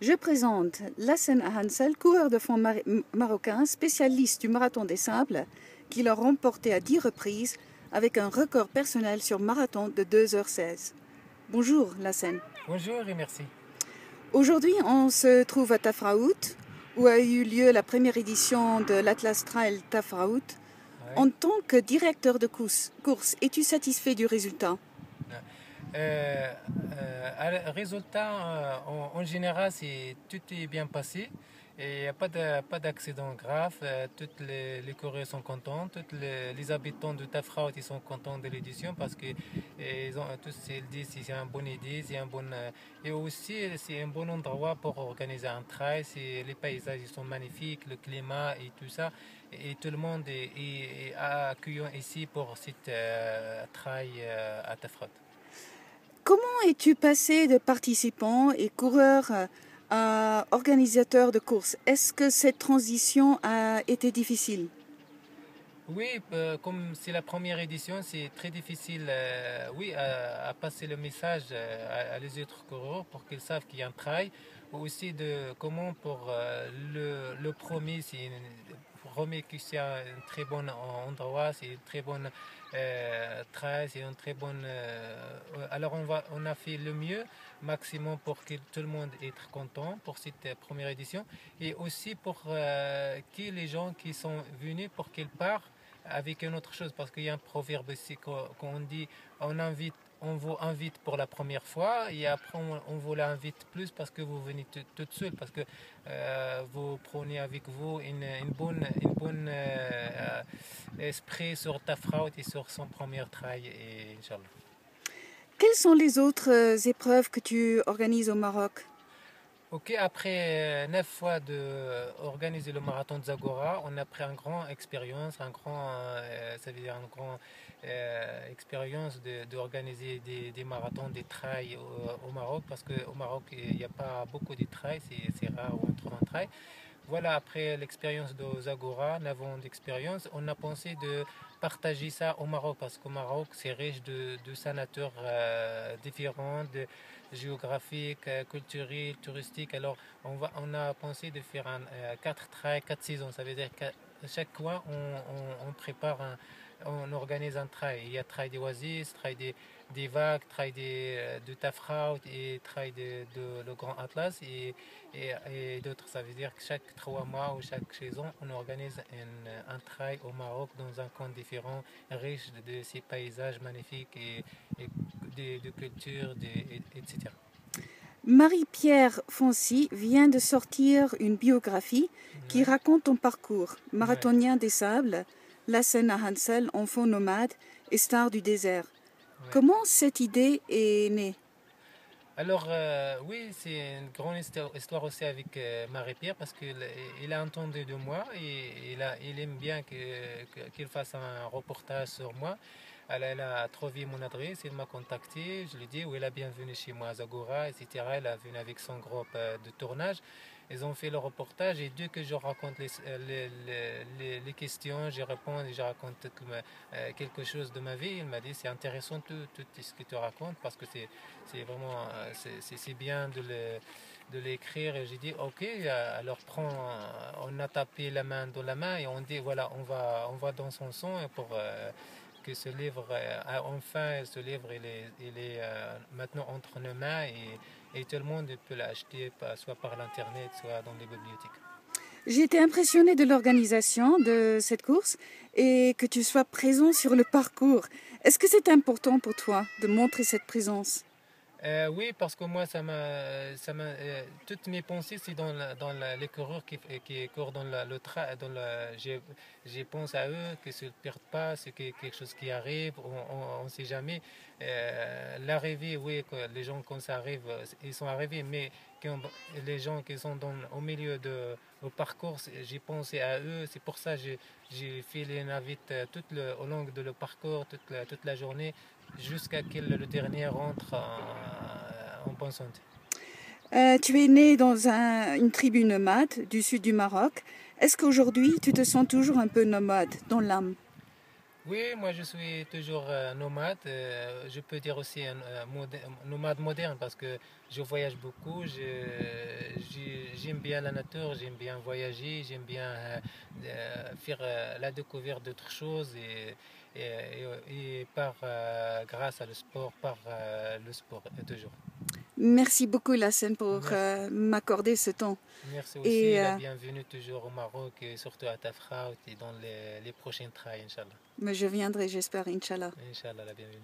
Je présente Lassen Hansel, coureur de fond marocain, spécialiste du marathon des sables, qui l'a remporté à 10 reprises avec un record personnel sur marathon de 2h16. Bonjour Lassen. Bonjour et merci. Aujourd'hui, on se trouve à Tafraout, où a eu lieu la première édition de l'Atlas Trail Tafraout. Ouais. En tant que directeur de course, es-tu satisfait du résultat? Résultat, en général, tout est bien passé. Et il n'y a pas d'accident grave. Toutes les coureurs sont contents. Tous les habitants de Tafraout ils sont contents de l'édition parce que ils ont tous ils disent que c'est une bonne idée, et aussi c'est un bon endroit pour organiser un trail. Les paysages ils sont magnifiques, le climat et tout ça. Et tout le monde est accueillant ici pour cette trail à Tafraout. Comment es-tu passé de participant et coureur à organisateur de course? Est-ce que cette transition a été difficile? Oui, comme c'est la première édition, c'est très difficile à passer le message à les autres coureurs pour qu'ils savent qu'il y a un trail. Aussi de comment pour le premier, premier que c'est un très bon endroit, c'est une très bonne trail, c'est une très bonne. Alors on a fait le mieux maximum pour que tout le monde soit content pour cette première édition et aussi pour que les gens qui sont venus pour qu'ils partent avec une autre chose, parce qu'il y a un proverbe ici qu'on dit on vous invite pour la première fois et après on vous l'invite plus parce que vous venez toute seule, parce que vous prenez avec vous une bonne esprit sur Tafraout et sur son premier trail, et Inch'Allah. Quelles sont les autres épreuves que tu organises au Maroc? Ok, après 9 fois d'organiser le marathon de Zagora, on a pris une grande expérience, ça veut dire une grande expérience d'organiser des marathons, des trails au Maroc, parce qu'au Maroc, il n'y a pas beaucoup de trails, c'est rare où on trouve un trail. Voilà, après l'expérience de Zagora, 9 ans d'expérience, on a pensé de partager ça au Maroc, parce qu'au Maroc, c'est riche de sa nature différente, géographique, culturelle, touristique. Alors, on a pensé de faire 4 trails, 4 saisons. Ça veut dire qu'à chaque mois, on prépare on organise un trail. Il y a trail des Oasis, trail des Vagues, trail de Tafraout et trail de le Grand Atlas et d'autres. Ça veut dire que chaque 3 mois ou chaque saison, on organise un trail au Maroc dans un camp différent, riche de ces paysages magnifiques et de culture, etc. Marie-Pierre Foncy vient de sortir une biographie qui Ouais. raconte ton parcours. Ouais. Marathonien des sables, Lassen Hansel, enfant nomade et star du désert. Ouais. Comment cette idée est née? Alors, oui, c'est une grande histoire aussi avec Marie-Pierre parce qu'il a entendu de moi et il aime bien qu'il fasse un reportage sur moi. Elle a trouvé mon adresse, elle m'a contacté, je lui ai dit oui, elle est bienvenue chez moi à Zagora, etc. Elle est venue avec son groupe de tournage. Ils ont fait le reportage et dès que je raconte les questions, je réponds et je raconte quelque chose de ma vie, il m'a dit c'est intéressant tout ce que tu racontes parce que c'est vraiment c'est bien de l'écrire. Et j'ai dit ok, alors on a tapé la main dans la main et on dit voilà, on va dans son son pour que ce livre, enfin, ce livre, il est maintenant entre nos mains et tout le monde peut l'acheter soit par l'internet, soit dans les bibliothèques. J'ai été impressionnée de l'organisation de cette course et que tu sois présent sur le parcours. Est-ce que c'est important pour toi de montrer cette présence? Oui, parce que moi, toutes mes pensées, c'est les coureurs qui courent dans le train. J'ai pensé à eux, qu'ils ne se perdent pas, c'est quelque chose qui arrive, on ne sait jamais. L'arrivée, oui, les gens, quand ça arrive, ils sont arrivés, mais les gens qui sont au milieu au parcours, j'ai pensé à eux. C'est pour ça que j'ai fait les navettes au long de le parcours, toute la journée jusqu'à ce que le dernier rentre en bonne santé. Tu es né dans une tribu nomade du sud du Maroc. Est-ce qu'aujourd'hui tu te sens toujours un peu nomade dans l'âme? Oui, moi je suis toujours nomade. Je peux dire aussi un nomade moderne parce que je voyage beaucoup. j'aime bien la nature, j'aime bien voyager, j'aime bien faire la découverte d'autres choses et grâce à le sport, par le sport toujours. Merci beaucoup, Lassen, pour Merci. m'accorder ce temps. Merci Et aussi, la bienvenue toujours au Maroc et surtout à Tafra et dans les prochains trails, Inch'Allah. mais je viendrai, j'espère, Inch'Allah. Inch'Allah, la bienvenue.